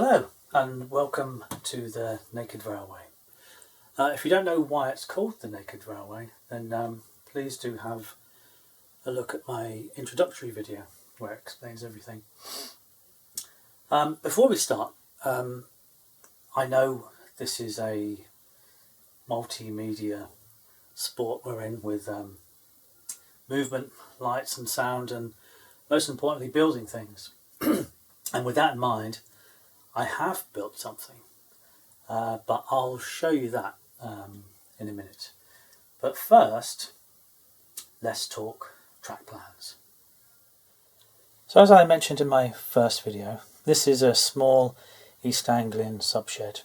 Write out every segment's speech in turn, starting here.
Hello and welcome to the Naked Railway. If you don't know why it's called the Naked Railway, then please do have a look at my introductory video where it explains everything. Before we start, I know this is a multimedia sport we're in with movement, lights and sound, and most importantly building things. And with that in mind, I have built something, but I'll show you that in a minute. But first, let's talk track plans. So as I mentioned in my first video, this is a small East Anglian subshed.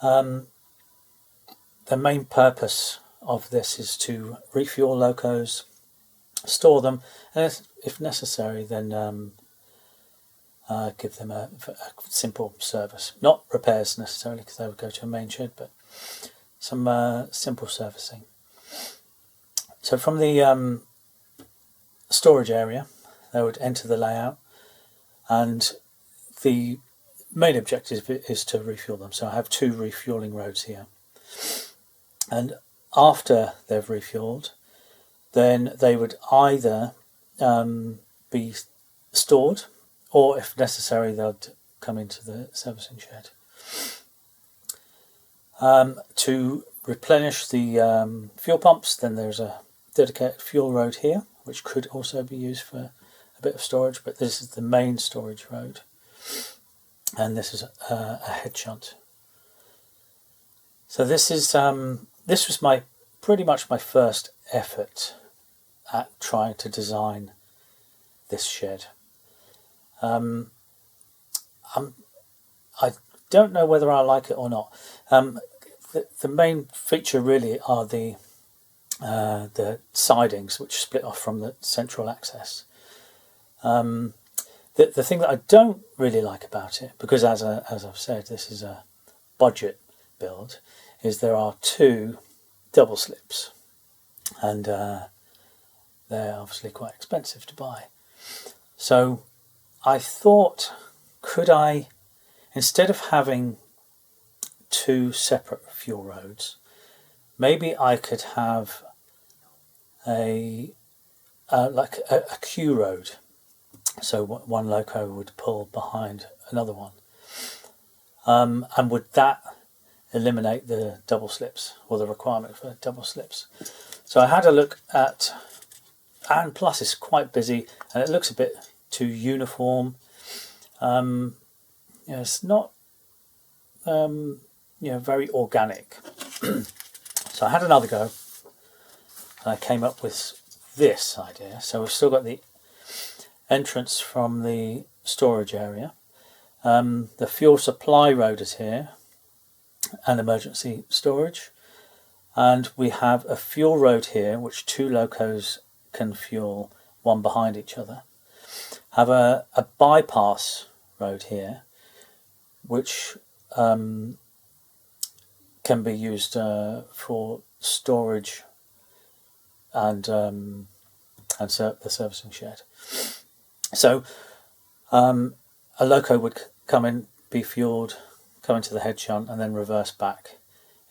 The main purpose of this is to refuel locos, store them, and if necessary then give them a simple service. Not repairs necessarily, because they would go to a main shed, but some simple servicing. So from the storage area, they would enter the layout, and the main objective is to refuel them. So I have two refueling roads here. And after they've refueled, then they would either be stored, or if necessary they'd come into the servicing shed. To replenish the fuel pumps, then there's a dedicated fuel road here, which could also be used for a bit of storage, but this is the main storage road, and this is a head shunt. So this was pretty much my first effort at trying to design this shed. I don't know whether I like it or not. The main feature really are the sidings, which split off from the central access. The thing that I don't really like about it, because as I've said, this is a budget build, is there are two double slips, and they're obviously quite expensive to buy. So I thought, could I, instead of having two separate fuel roads, maybe I could have a queue road. So one loco would pull behind another one, and would that eliminate the double slips, or the requirement for double slips? So I had a look at, and plus it's quite busy and it looks a bit too uniform. It's not very organic. So I had another go, and I came up with this idea. So we've still got the entrance from the storage area. The fuel supply road is here, and emergency storage, and we have a fuel road here which two locos can fuel one behind each other. Have a bypass road here which can be used for storage and the servicing shed. So a loco would come in, be fueled, come into the head shunt, and then reverse back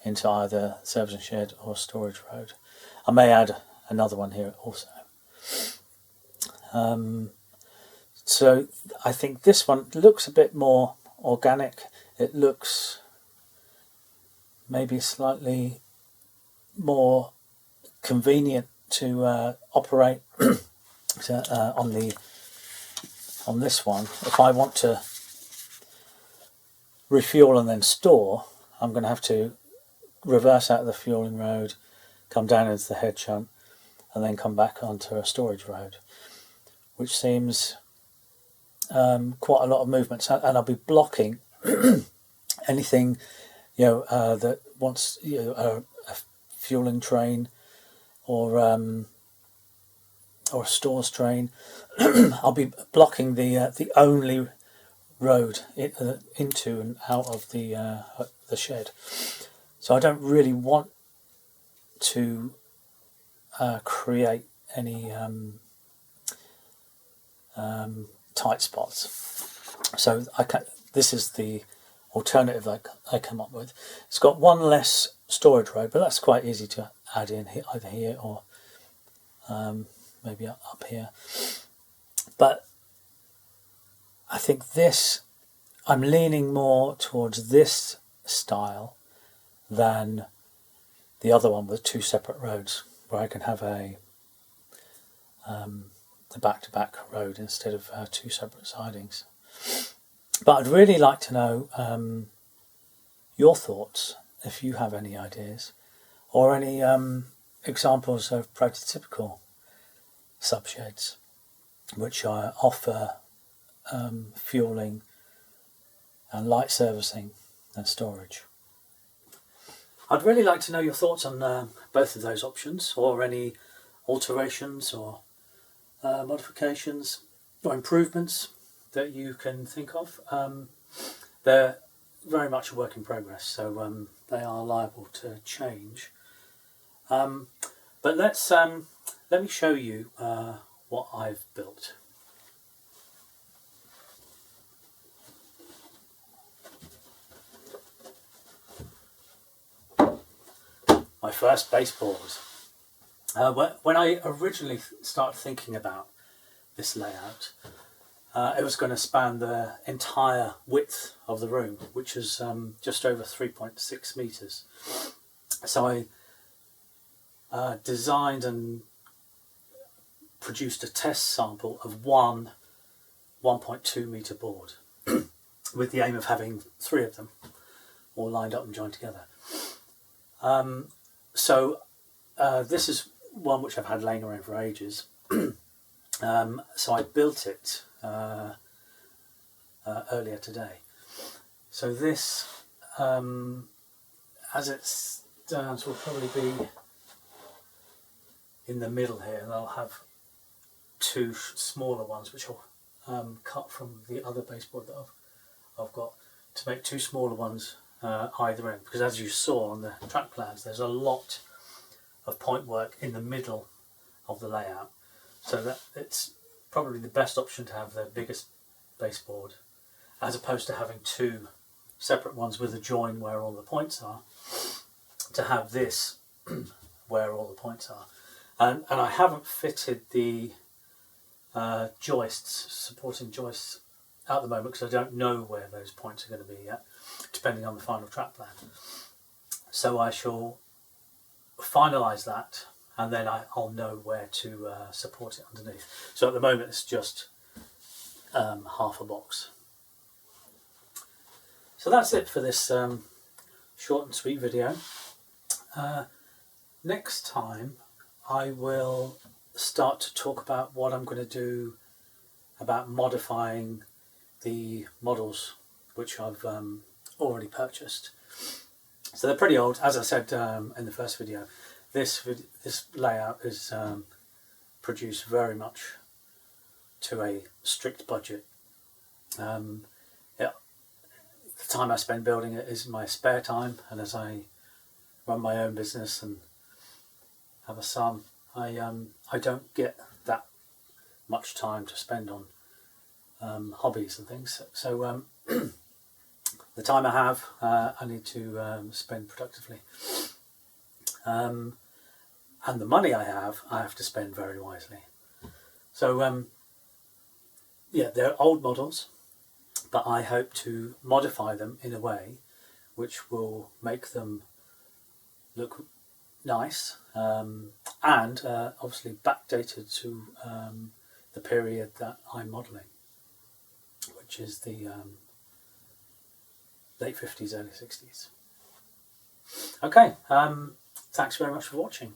into either servicing shed or storage road. I may add another one here also. So I think this one looks a bit more organic. It looks maybe slightly more convenient to operate. So, on this one, if I want to refuel and then store, I'm going to have to reverse out of the fueling road, come down into the head shunt, and then come back onto a storage road, which seems quite a lot of movement. So, and I'll be blocking anything that wants a fueling train or a stores train. I'll be blocking the only road into and out of the shed. So I don't really want to create any tight spots. So this is the alternative that I come up with. It's got one less storage row, but that's quite easy to add in here, either here or maybe up here. But I think I'm leaning more towards this style than the other one with two separate roads, where I can have a back-to-back road instead of two separate sidings. But I'd really like to know your thoughts, if you have any ideas, or any examples of prototypical subsheds which offer fueling and light servicing and storage. I'd really like to know your thoughts on both of those options, or any alterations or modifications or improvements that you can think of. They're very much a work in progress, so they are liable to change. But let me show you what I've built. My first baseboard. When I originally started thinking about this layout, it was going to span the entire width of the room, which is just over 3.6 metres. So I designed and produced a test sample of one 1.2 metre board with the aim of having 3 of them all lined up and joined together. So this is one which I've had laying around for ages. So I built it earlier today. So this, as it stands, will probably be in the middle here, and I'll have 2 smaller ones which I'll cut from the other baseboard that I've got, to make 2 smaller ones either end, because as you saw on the track plans, there's a lot of point work in the middle of the layout, so that it's probably the best option to have the biggest baseboard, as opposed to having 2 separate ones with a join where all the points are, to have this where all the points are. And I haven't fitted the joists, supporting joists, at the moment, because I don't know where those points are going to be yet, depending on the final track plan. So I shall finalise that, and then I'll know where to support it underneath. So at the moment it's just half a box. So that's it for this short and sweet video. Next time I will start to talk about what I'm going to do about modifying the models which I've already purchased. So they're pretty old, as I said in the first video. This layout is produced very much to a strict budget. The time I spend building it is my spare time, and as I run my own business and have a son, I don't get that much time to spend on hobbies and things. So the time I have, I need to spend productively. And the money I have to spend very wisely. So yeah, they're old models, but I hope to modify them in a way which will make them look nice, and obviously backdated to the period that I'm modelling, which is the late 50s, early 60s. Okay, thanks very much for watching.